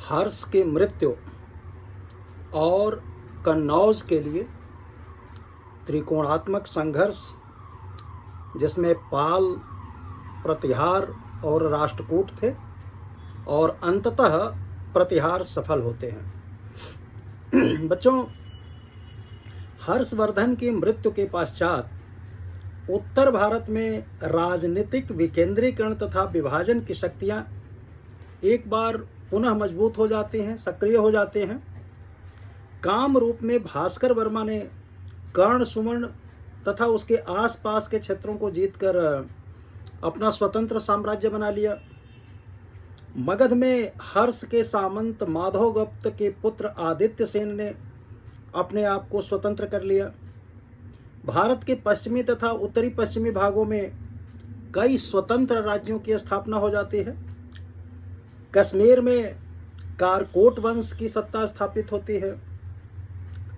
हर्ष की मृत्यु और कन्नौज के लिए त्रिकोणात्मक संघर्ष, जिसमें पाल, प्रतिहार और राष्ट्रकूट थे, और अंततः प्रतिहार सफल होते हैं। बच्चों, हर्षवर्धन की मृत्यु के पश्चात उत्तर भारत में राजनीतिक विकेंद्रीकरण तथा विभाजन की शक्तियां एक बार पुनः मजबूत हो जाती हैं, सक्रिय हो जाते हैं। काम रूप में भास्कर वर्मा ने कर्ण सुवर्ण तथा उसके आसपास के क्षेत्रों को जीतकर अपना स्वतंत्र साम्राज्य बना लिया। मगध में हर्ष के सामंत माधवगुप्त के पुत्र आदित्य सेन ने अपने आप को स्वतंत्र कर लिया। भारत के पश्चिमी तथा उत्तरी पश्चिमी भागों में कई स्वतंत्र राज्यों की स्थापना हो जाती है। कश्मीर में कारकोट वंश की सत्ता स्थापित होती है।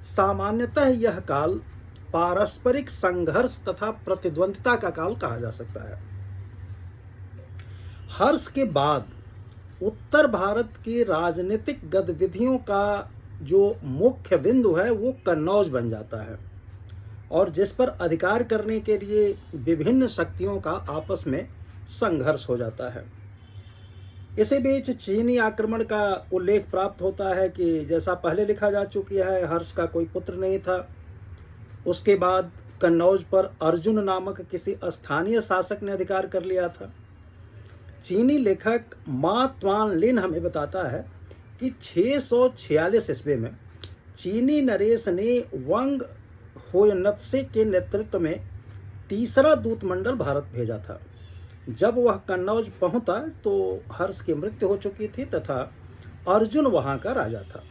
सामान्यतः यह काल पारस्परिक संघर्ष तथा प्रतिद्वंदिता का काल कहा जा सकता है। हर्ष के बाद उत्तर भारत की राजनीतिक गतिविधियों का जो मुख्य बिंदु है वो कन्नौज बन जाता है, और जिस पर अधिकार करने के लिए विभिन्न शक्तियों का आपस में संघर्ष हो जाता है। इसी बीच चीनी आक्रमण का उल्लेख प्राप्त होता है कि जैसा पहले लिखा जा चुका है, हर्ष का कोई पुत्र नहीं था। उसके बाद कन्नौज पर अर्जुन नामक किसी स्थानीय शासक ने अधिकार कर लिया था। चीनी लेखक मा त्वान लिन हमें बताता है कि 646 ईस्वी में चीनी नरेश ने वंग होयनत्से के नेतृत्व में तीसरा दूतमंडल भारत भेजा था। जब वह कन्नौज पहुंचा तो हर्ष की मृत्यु हो चुकी थी तथा अर्जुन वहां का राजा था।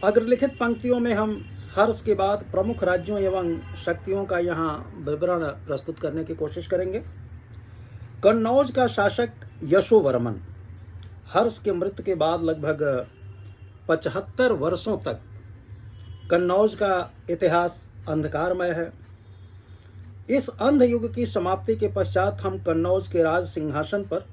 अग्रलिखित पंक्तियों में हम हर्ष के बाद प्रमुख राज्यों एवं शक्तियों का यहाँ विवरण प्रस्तुत करने की कोशिश करेंगे। कन्नौज का शासक यशोवर्मन हर्ष के मृत्यु के बाद लगभग 75 वर्षों तक कन्नौज का इतिहास अंधकारमय है। इस अंध युग की समाप्ति के पश्चात हम कन्नौज के राज सिंहासन पर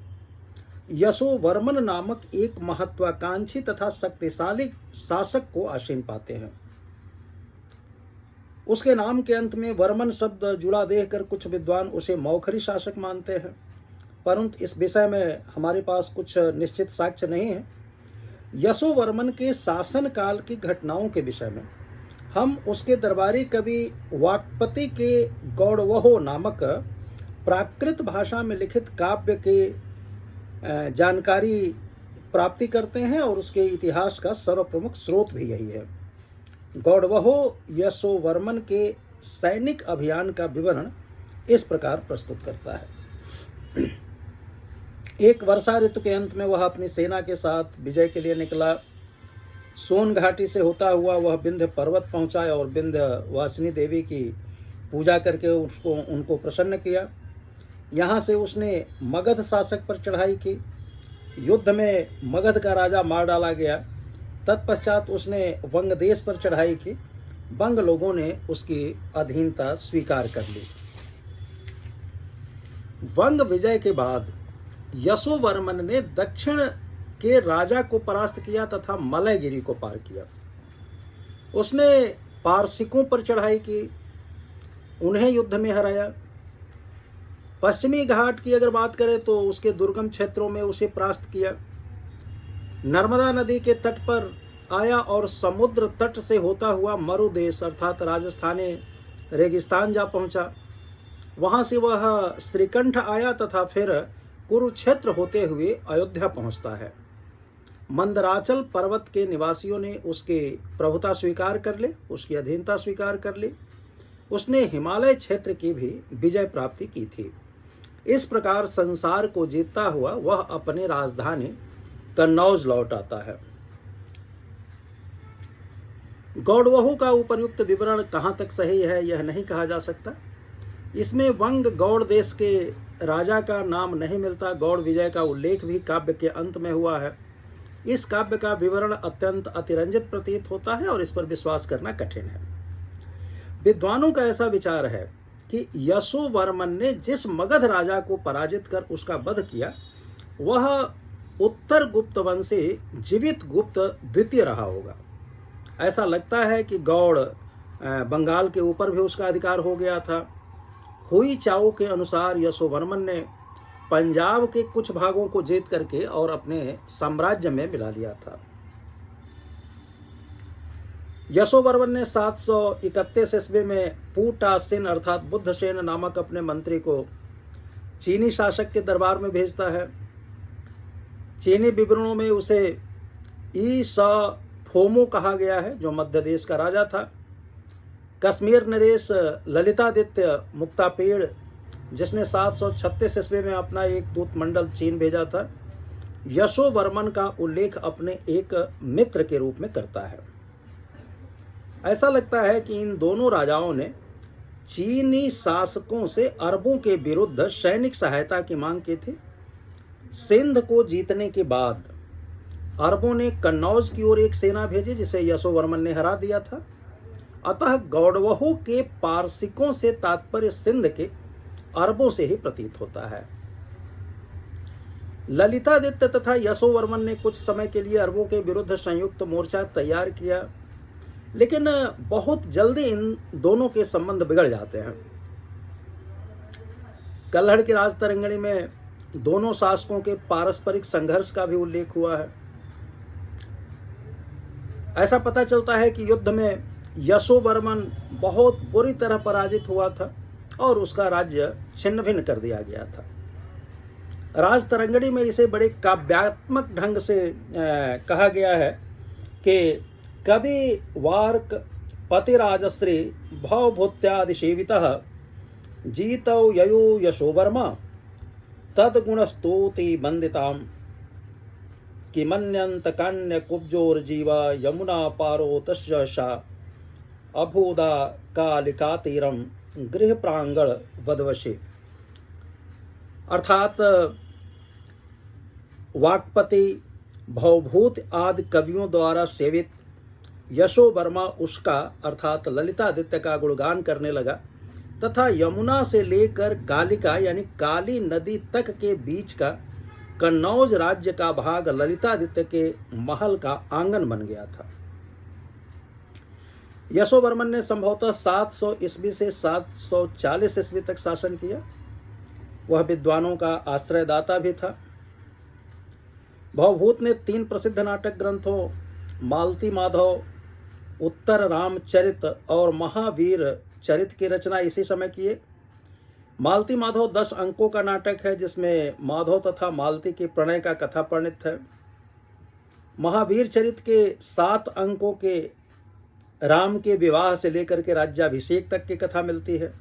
यशोवर्मन नामक एक महत्वाकांक्षी तथा शक्तिशाली शासक को आसीन पाते हैं। उसके नाम के अंत में वर्मन शब्द जुड़ा देखकर कुछ विद्वान उसे मौखरी शासक मानते हैं, परंतु इस विषय में हमारे पास कुछ निश्चित साक्ष्य नहीं है। यशोवर्मन के शासन काल की घटनाओं के विषय में हम उसके दरबारी कवि वाक्पति के गौड़वहो नामक प्राकृत भाषा में लिखित काव्य के जानकारी प्राप्ति करते हैं, और उसके इतिहास का सर्वप्रमुख स्रोत भी यही है। गौड़वहो यशोवर्मन के सैनिक अभियान का विवरण इस प्रकार प्रस्तुत करता है। एक वर्षा ऋतु के अंत में वह अपनी सेना के साथ विजय के लिए निकला। सोन घाटी से होता हुआ वह विंध्य पर्वत पहुंचा और विंध्यवासिनी देवी की पूजा करके उनको प्रसन्न किया। यहाँ से उसने मगध शासक पर चढ़ाई की। युद्ध में मगध का राजा मार डाला गया। तत्पश्चात उसने वंग देश पर चढ़ाई की। वंग लोगों ने उसकी अधीनता स्वीकार कर ली। वंग विजय के बाद यशोवर्मन ने दक्षिण के राजा को परास्त किया तथा मलयगिरी को पार किया। उसने पारसिकों पर चढ़ाई की, उन्हें युद्ध में हराया। पश्चिमी घाट की अगर बात करें तो उसके दुर्गम क्षेत्रों में उसे परास्त किया। नर्मदा नदी के तट पर आया और समुद्र तट से होता हुआ मरुदेश अर्थात राजस्थानी रेगिस्तान जा पहुंचा। वहां से वह श्रीकंठ आया तथा फिर कुरुक्षेत्र होते हुए अयोध्या पहुंचता है। मंदराचल पर्वत के निवासियों ने उसके प्रभुता स्वीकार कर ली, उसकी अधीनता स्वीकार कर ली। उसने हिमालय क्षेत्र की भी विजय प्राप्ति की थी। इस प्रकार संसार को जीतता हुआ वह अपनी राजधानी कन्नौज लौट आता है। गौड़वहु का उपर्युक्त विवरण कहाँ तक सही है यह नहीं कहा जा सकता। इसमें वंग गौड़ देश के राजा का नाम नहीं मिलता। गौड़ विजय का उल्लेख भी काव्य के अंत में हुआ है। इस काव्य का विवरण अत्यंत अतिरंजित प्रतीत होता है और इस पर विश्वास करना कठिन है। विद्वानों का ऐसा विचार है कि यशोवर्मन ने जिस मगध राजा को पराजित कर उसका वध किया वह उत्तर गुप्त वंशी जीवित गुप्त द्वितीय रहा होगा। ऐसा लगता है कि गौड़ बंगाल के ऊपर भी उसका अधिकार हो गया था। हुई चाओ के अनुसार यशोवर्मन ने पंजाब के कुछ भागों को जीत करके और अपने साम्राज्य में मिला लिया था। यशोवर्मन ने 731 ईस्वी में पुटासिन अर्थात बुद्धसेन नामक अपने मंत्री को चीनी शासक के दरबार में भेजता है। चीनी विवरणों में उसे ई स फोमो कहा गया है, जो मध्य देश का राजा था। कश्मीर नरेश ललितादित्य मुक्तापेड़, जिसने 736 ईस्वी में अपना एक दूत मंडल चीन भेजा था, यशोवर्मन का उल्लेख अपने एक मित्र के रूप में करता है। ऐसा लगता है कि इन दोनों राजाओं ने चीनी शासकों से अरबों के विरुद्ध सैनिक सहायता की मांग की थी। सिंध को जीतने के बाद अरबों ने कन्नौज की ओर एक सेना भेजी, जिसे यशोवर्मन ने हरा दिया था। अतः गौड़वों के पारसिकों से तात्पर्य सिंध के अरबों से ही प्रतीत होता है। ललितादित्य तथा यशोवर्मन ने कुछ समय के लिए अरबों के विरुद्ध संयुक्त मोर्चा तैयार किया, लेकिन बहुत जल्दी इन दोनों के संबंध बिगड़ जाते हैं। कल्हड़ की राजतरंगिणी में दोनों शासकों के पारस्परिक संघर्ष का भी उल्लेख हुआ है। ऐसा पता चलता है कि युद्ध में यशोवर्मन बहुत बुरी तरह पराजित हुआ था और उसका राज्य छिन्न भिन्न कर दिया गया था। राजतरंगिणी में इसे बड़े काव्यात्मक ढंग से कहा गया है कि कवि वार्क पतिराजश्री भवभूत्यादिसेवितः जीतौ ययो यशोवर्मा तद्गुणस्तोति वंदिताम किमन्यंत कान्य कुब्जोर्जीवा यमुना पारो तस्य सा अभूदा कालिकातीरम गृह प्रांगण वदवशे। अर्थात वाक्पति भवभूत आदि कवियों द्वारा सेवित यशोवर्मा उसका अर्थात ललितादित्य का गुणगान करने लगा तथा यमुना से लेकर कालिका यानी काली नदी तक के बीच का कन्नौज राज्य का भाग ललितादित्य के महल का आंगन बन गया था। यशोवर्मन ने संभवतः 700 ईस्वी से 740 ईस्वी तक शासन किया। वह विद्वानों का आश्रयदाता भी था। भवभूत ने 3 प्रसिद्ध नाटक ग्रंथों मालती माधव, उत्तर रामचरित और महावीर चरित की रचना इसी समय किए। मालती माधव 10 अंकों का नाटक है, जिसमें माधव तथा मालती के प्रणय का कथा वर्णित है। महावीर चरित के 7 अंकों के राम के विवाह से लेकर के राज्याभिषेक तक की कथा मिलती है।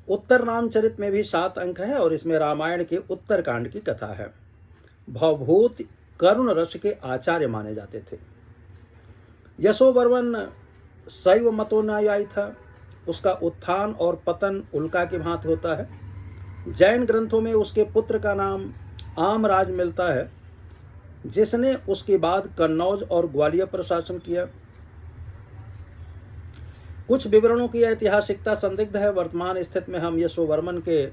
उत्तर रामचरित में भी 7 अंक है और इसमें रामायण के उत्तरकांड की कथा है। भवभूत करुण रस के आचार्य माने जाते थे। यशोवर्मन शैव मतोन्यायी था। उसका उत्थान और पतन उल्का की भांति होता है। जैन ग्रंथों में उसके पुत्र का नाम आमराज मिलता है, जिसने उसके बाद कन्नौज और ग्वालियर पर शासन किया। कुछ विवरणों की ऐतिहासिकता संदिग्ध है। वर्तमान स्थिति में हम यशोवर्मन के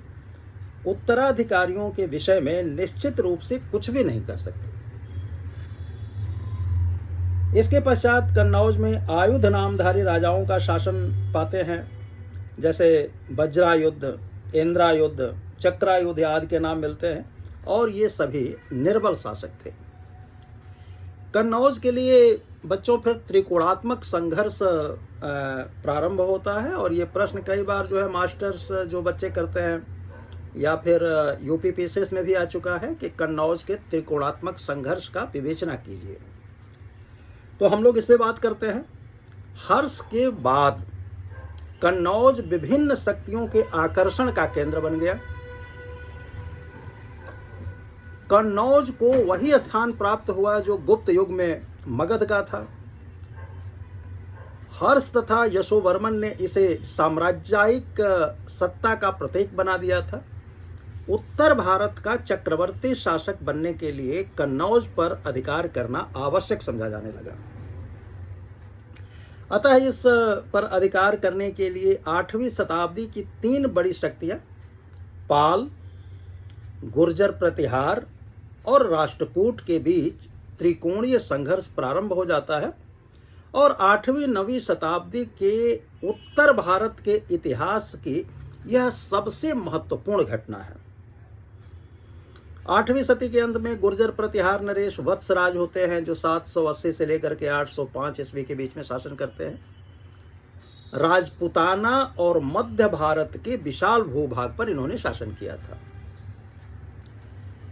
उत्तराधिकारियों के विषय में निश्चित रूप से कुछ भी नहीं कर सकते। इसके पश्चात कन्नौज में आयुध नामधारी राजाओं का शासन पाते हैं, जैसे वज्रायुद्ध, इंद्रायुद्ध, चक्रायुद्ध आदि के नाम मिलते हैं और ये सभी निर्बल शासक थे। कन्नौज के लिए बच्चों फिर त्रिकोणात्मक संघर्ष प्रारंभ होता है और ये प्रश्न कई बार जो है मास्टर्स जो बच्चे करते हैं या फिर यूपीपीसीएस में भी आ चुका है कि कन्नौज के त्रिकोणात्मक संघर्ष का विवेचना कीजिए। तो हम लोग इस पे बात करते हैं। हर्ष के बाद कन्नौज विभिन्न शक्तियों के आकर्षण का केंद्र बन गया। कन्नौज को वही स्थान प्राप्त हुआ जो गुप्त युग में मगध का था। हर्ष तथा यशोवर्मन ने इसे साम्राज्यिक सत्ता का प्रतीक बना दिया था। उत्तर भारत का चक्रवर्ती शासक बनने के लिए कन्नौज पर अधिकार करना आवश्यक समझा जाने लगा। अतः इस पर अधिकार करने के लिए 8वीं शताब्दी की 3 बड़ी शक्तियां पाल, गुर्जर प्रतिहार और राष्ट्रकूट के बीच त्रिकोणीय संघर्ष प्रारंभ हो जाता है और 8वीं-9वीं शताब्दी के उत्तर भारत के इतिहास की यह सबसे महत्वपूर्ण घटना है। 8वीं सदी के अंत में गुर्जर प्रतिहार नरेश वत्सराज होते हैं, जो 780 से लेकर के 805 ईस्वी के बीच में शासन करते हैं। राजपूताना और मध्य भारत के विशाल भूभाग पर इन्होंने शासन किया था।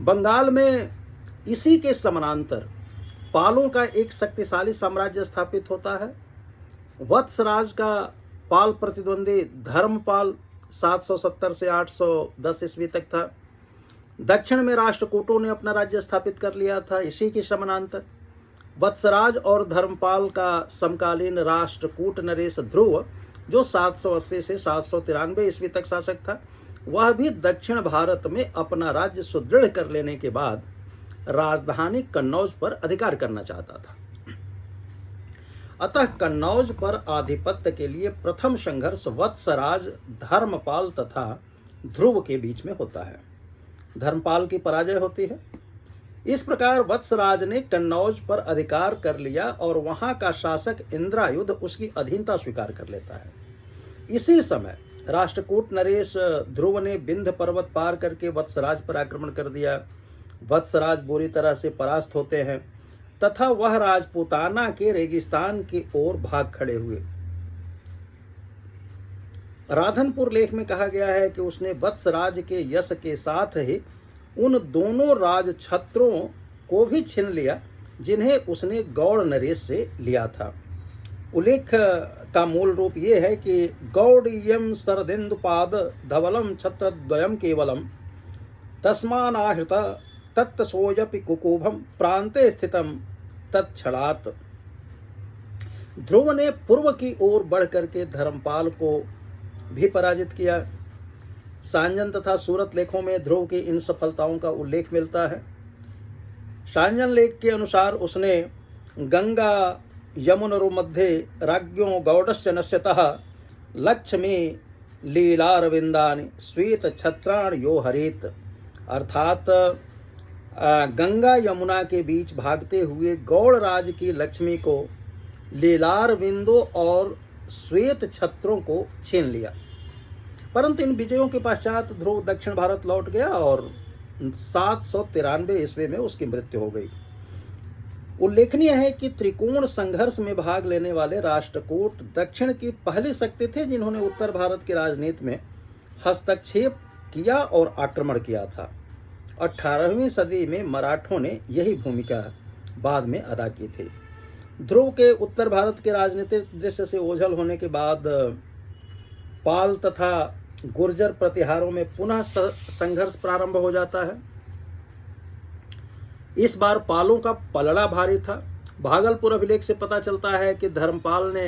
बंगाल में इसी के समानांतर पालों का एक शक्तिशाली साम्राज्य स्थापित होता है। वत्सराज का पाल प्रतिद्वंदी धर्मपाल 770 से 810 ईस्वी तक था। दक्षिण में राष्ट्रकूटों ने अपना राज्य स्थापित कर लिया था। इसी के समानांतर वत्सराज और धर्मपाल का समकालीन राष्ट्रकूट नरेश ध्रुव, जो 780 से 793 ईस्वी तक शासक था, वह भी दक्षिण भारत में अपना राज्य सुदृढ़ कर लेने के बाद राजधानी कन्नौज पर अधिकार करना चाहता था। अतः कन्नौज पर आधिपत्य के लिए प्रथम संघर्ष वत्सराज, धर्मपाल तथा ध्रुव के बीच में होता है। धर्मपाल की पराजय होती है। इस प्रकार वत्सराज ने कन्नौज पर अधिकार कर लिया और वहां का शासक इंद्रायुध उसकी अधीनता स्वीकार कर लेता है। इसी समय राष्ट्रकूट नरेश ध्रुव ने विंध्य पर्वत पार करके वत्सराज पर आक्रमण कर दिया। वत्सराज बुरी तरह से परास्त होते हैं तथा वह राजपूताना के रेगिस्तान की ओर भाग खड़े हुए। राधनपुर लेख में कहा गया है कि उसने वत्सराज के यश के साथ ही उन दोनों राज छत्रों को भी छीन लिया जिन्हें उसने गौड़ नरेश से लिया था। उल्लेख का मूल रूप ये है कि गौड़ीयम सरदिन्दुपाद धवलम छत्रद्वयम केवलम तस्मानाहृत तत्सोयपि कुकुभम प्रांते स्थितम तत्क्षणात्। ध्रुव ने पूर्व की ओर बढ़ करके धर्मपाल को भी पराजित किया। सांजन तथा सूरत लेखों में ध्रुव की इन सफलताओं का उल्लेख मिलता है। सांजन लेख के अनुसार उसने गंगा यमुनोर मध्ये राज्ञों गौडश्च नश्यतः लक्ष्मी लीलारविंदानि श्वेत छत्राण यो हरेत, अर्थात गंगा यमुना के बीच भागते हुए गौड़ राज की लक्ष्मी को, लीलार बिंदु और श्वेत छत्रों को छीन लिया। परंतु इन विजयों के पश्चात ध्रुव दक्षिण भारत लौट गया और 793 ईस्वी में उसकी मृत्यु हो गई। उल्लेखनीय है कि त्रिकोण संघर्ष में भाग लेने वाले राष्ट्रकूट दक्षिण की पहली शक्ति थे जिन्होंने उत्तर भारत की राजनीति में हस्तक्षेप किया और आक्रमण किया था। 18वीं सदी में मराठों ने यही भूमिका बाद में अदा की थी। ध्रुव के उत्तर भारत के राजनीतिक दृश्य से ओझल होने के बाद पाल तथा गुर्जर प्रतिहारों में पुनः संघर्ष प्रारंभ हो जाता है। इस बार पालों का पलड़ा भारी था। भागलपुर अभिलेख से पता चलता है कि धर्मपाल ने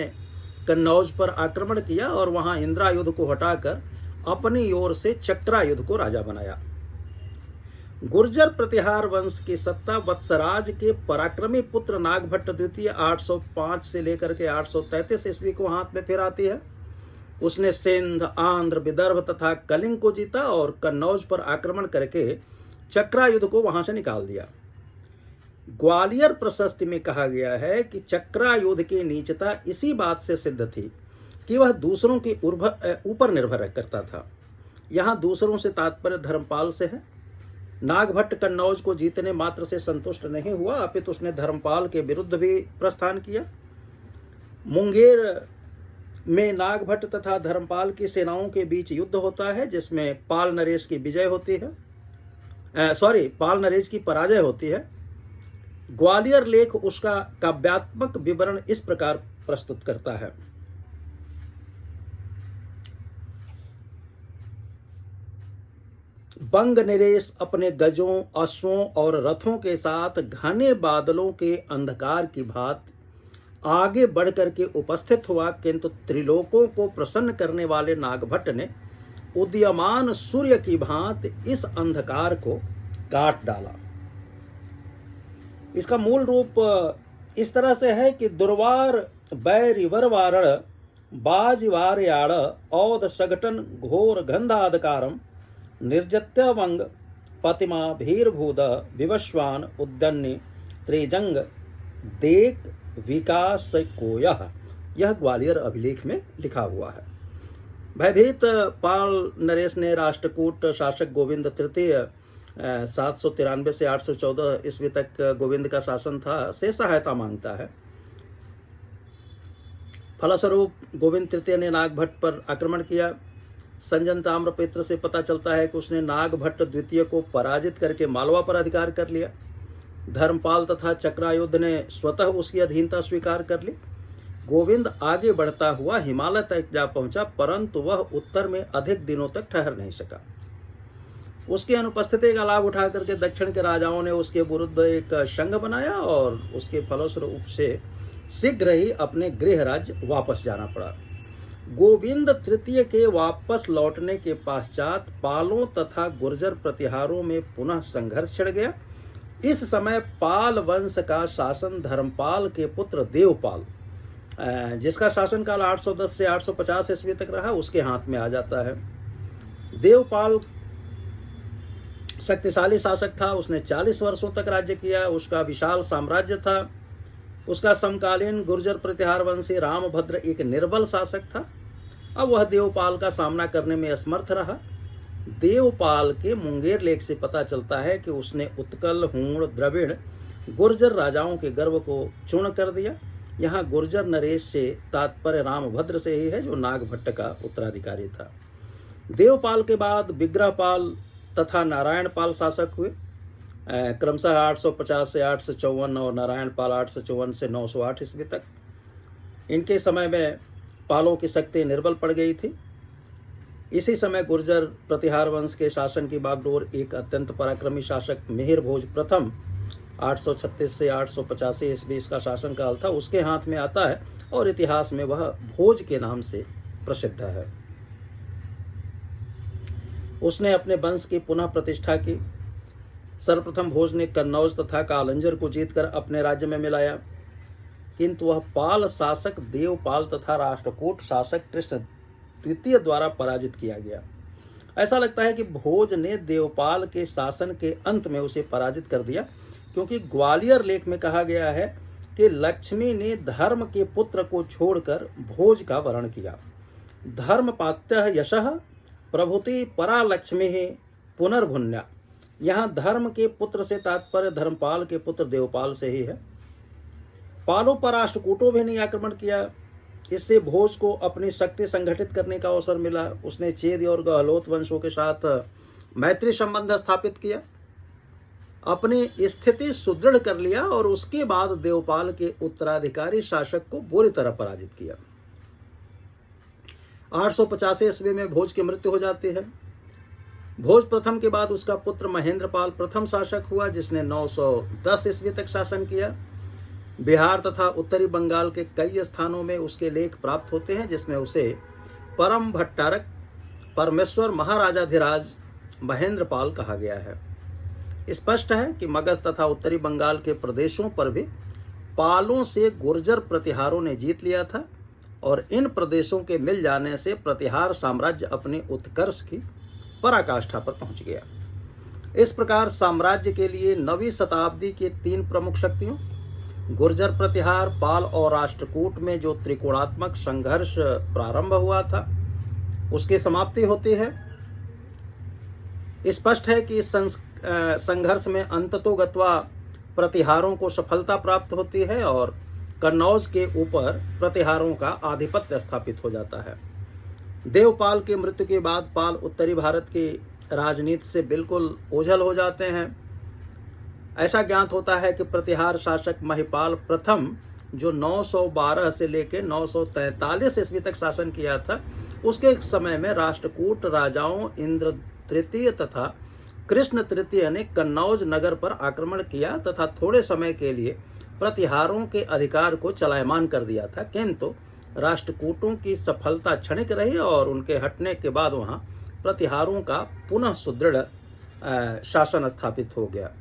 कन्नौज पर आक्रमण किया और वहां इंद्रायुध को हटाकर अपनी ओर से चक्रायुध को राजा बनाया। गुर्जर प्रतिहार वंश की सत्ता वत्सराज के पराक्रमी पुत्र नागभट्ट द्वितीय 805 से लेकर के 833 ईस्वी को हाथ में फिर आती है। उसने सिंध, आंध्र, विदर्भ तथा कलिंग को जीता और कन्नौज पर आक्रमण करके चक्रायुध को वहां से निकाल दिया। ग्वालियर प्रशस्ति में कहा गया है कि चक्रायुध की नीचता इसी बात से सिद्ध थी कि वह दूसरों के ऊपर निर्भर करता था। यहाँ दूसरों से तात्पर्य धर्मपाल से है। नागभट्ट कन्नौज को जीतने मात्र से संतुष्ट नहीं हुआ, अपितु उसने धर्मपाल के विरुद्ध भी प्रस्थान किया। मुंगेर में नागभट्ट तथा धर्मपाल की सेनाओं के बीच युद्ध होता है जिसमें पाल नरेश की विजय होती है, पाल नरेश की पराजय होती है। ग्वालियर लेख उसका काव्यात्मक विवरण इस प्रकार प्रस्तुत करता है। बंग नरेश अपने गजों, अश्वों और रथों के साथ घने बादलों के अंधकार की भांति आगे बढ़कर के उपस्थित हुआ, किंतु त्रिलोकों को प्रसन्न करने वाले नागभट्ट ने उदीयमान सूर्य की भांति इस अंधकार को काट डाला। इसका मूल रूप इस तरह से है कि दुर्वार बैरिवर वारण बाजिवार याड़ औद सघटन घोर गंधाधकारम निर्जत्य वंग पतिमाभिर्भूद विवस्वान उद्दन्य त्रिजंग देक विकास कोयः, यह ग्वालियर अभिलेख में लिखा हुआ है। भयभीत पाल नरेश ने राष्ट्रकूट शासक गोविंद तृतीय 793 से 814 ईस्वी तक गोविंद का शासन था से सहायता मांगता है। फलस्वरूप गोविंद तृतीय ने नागभट्ट पर आक्रमण किया। संजन ताम्रपत्र से पता चलता है कि उसने नागभट्ट द्वितीय को पराजित करके मालवा पर अधिकार कर लिया। धर्मपाल तथा चक्रायुध ने स्वतः उसकी अधीनता स्वीकार कर ली। गोविंद आगे बढ़ता हुआ हिमालय तक जा पहुंचा, परंतु वह उत्तर में अधिक दिनों तक ठहर नहीं सका। उसकी अनुपस्थिति का लाभ उठा करके दक्षिण के राजाओं ने उसके विरुद्ध एक संघ बनाया और उसके फलस्वरूप से शीघ्र ही अपने गृह राज्य वापस जाना पड़ा। गोविंद तृतीय के वापस लौटने के पश्चात पालों तथा गुर्जर प्रतिहारों में पुनः संघर्ष छिड़ गया। इस समय पाल वंश का शासन धर्मपाल के पुत्र देवपाल, जिसका शासनकाल 810 से 850 ईस्वी तक रहा, उसके हाथ में आ जाता है। देवपाल शक्तिशाली शासक था। उसने 40 वर्षों तक राज्य किया। उसका विशाल साम्राज्य था। उसका समकालीन गुर्जर प्रतिहार वंशी रामभद्र एक निर्बल शासक था। अब वह देवपाल का सामना करने में असमर्थ रहा। देवपाल के मुंगेर लेख से पता चलता है कि उसने उत्कल, हूण, द्रविड़, गुर्जर राजाओं के गर्व को चूर्ण कर दिया। यहाँ गुर्जर नरेश से तात्पर्य रामभद्र से ही है, जो नागभट्ट का उत्तराधिकारी था। देवपाल के बाद विग्रहपाल तथा नारायणपाल शासक हुए, क्रमशः 850 से 854 और नारायणपाल 854 से 908 ईस्वी तक। इनके समय में पालों की शक्ति निर्बल पड़ गई थी। इसी समय गुर्जर प्रतिहार वंश के शासन की बागडोर एक अत्यंत पराक्रमी शासक मिहिर भोज प्रथम 836 से 885 ईस्वी का शासनकाल था, उसके हाथ में आता है और इतिहास में वह भोज के नाम से प्रसिद्ध है। उसने अपने वंश की पुनः प्रतिष्ठा की। सर्वप्रथम भोज ने कन्नौज तथा कालंजर को जीतकर अपने राज्य में मिलाया, किंतु वह पाल शासक देवपाल तथा राष्ट्रकूट शासक कृष्ण तृतीय द्वारा पराजित किया गया। ऐसा लगता है कि भोज ने देवपाल के शासन के अंत में उसे पराजित कर दिया, क्योंकि ग्वालियर लेख में कहा गया है कि लक्ष्मी ने धर्म के पुत्र को छोड़कर भोज का वरण किया। धर्मपात्यः यशः प्रभुति परा लक्ष्मी पुनर्भुन्या। यहाँ धर्म के पुत्र से तात्पर्य धर्मपाल के पुत्र देवपाल से ही है। पालों पर राष्ट्रकूटों भी ने आक्रमण किया। इससे भोज को अपनी शक्ति संगठित करने का अवसर मिला। उसने चेद और गहलोत वंशों के साथ मैत्री संबंध स्थापित किया, अपनी स्थिति सुदृढ़ कर लिया और उसके बाद देवपाल के उत्तराधिकारी शासक को बुरी तरह पराजित किया। 885 ईस्वी में भोज की मृत्यु हो जाती है। भोज प्रथम के बाद उसका पुत्र महेंद्रपाल प्रथम शासक हुआ, जिसने 910 ईस्वी तक शासन किया। बिहार तथा उत्तरी बंगाल के कई स्थानों में उसके लेख प्राप्त होते हैं, जिसमें उसे परम भट्टारक, परमेश्वर, महाराजाधिराज महेंद्रपाल कहा गया है। स्पष्ट है कि मगध तथा उत्तरी बंगाल के प्रदेशों पर भी पालों से गुर्जर प्रतिहारों ने जीत लिया था और इन प्रदेशों के मिल जाने से प्रतिहार साम्राज्य अपने उत्कर्ष की पराकाष्ठा पर पहुंच गया। इस प्रकार साम्राज्य के लिए 9वीं शताब्दी के 3 प्रमुख शक्तियों गुर्जर प्रतिहार, पाल और राष्ट्रकूट में जो त्रिकोणात्मक संघर्ष प्रारंभ हुआ था, उसकी समाप्ति होती है। स्पष्ट है कि इस संघर्ष में अंततोगत्वा प्रतिहारों को सफलता प्राप्त होती है और कन्नौज के ऊपर प्रतिहारों का आधिपत्य स्थापित हो जाता है। देवपाल की मृत्यु के बाद पाल उत्तरी भारत की राजनीति से बिल्कुल ओझल हो जाते हैं। ऐसा ज्ञात होता है कि प्रतिहार शासक महिपाल प्रथम, जो 912 से लेकर 943 ईस्वी तक शासन किया था, उसके समय में राष्ट्रकूट राजाओं इंद्र तृतीय तथा कृष्ण तृतीय ने कन्नौज नगर पर आक्रमण किया तथा थोड़े समय के लिए प्रतिहारों के अधिकार को चलायमान कर दिया था, किंतु राष्ट्रकूटों की सफलता क्षणिक रही और उनके हटने के बाद वहां प्रतिहारों का पुनः सुदृढ़ शासन स्थापित हो गया।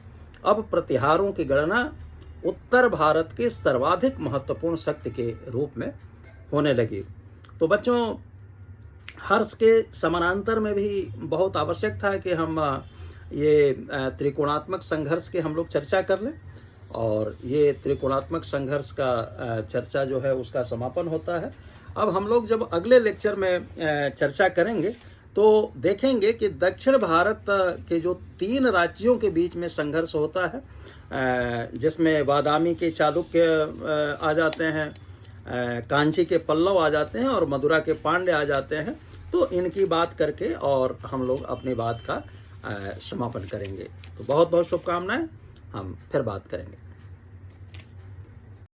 अब प्रतिहारों की गणना उत्तर भारत के सर्वाधिक महत्वपूर्ण शक्ति के रूप में होने लगी। तो बच्चों, हर्ष के समानांतर में भी बहुत आवश्यक था कि हम ये त्रिकोणात्मक संघर्ष के हम लोग चर्चा कर लें, और ये त्रिकोणात्मक संघर्ष का चर्चा जो है उसका समापन होता है। अब हम लोग जब अगले लेक्चर में चर्चा करेंगे तो देखेंगे कि दक्षिण भारत के जो 3 राज्यों के बीच में संघर्ष होता है, जिसमें बादामी के चालुक्य आ जाते हैं, कांची के पल्लव आ जाते हैं और मदुरा के पांड्य आ जाते हैं। तो इनकी बात करके और हम लोग अपनी बात का समापन करेंगे। तो बहुत बहुत शुभकामनाएं, हम फिर बात करेंगे।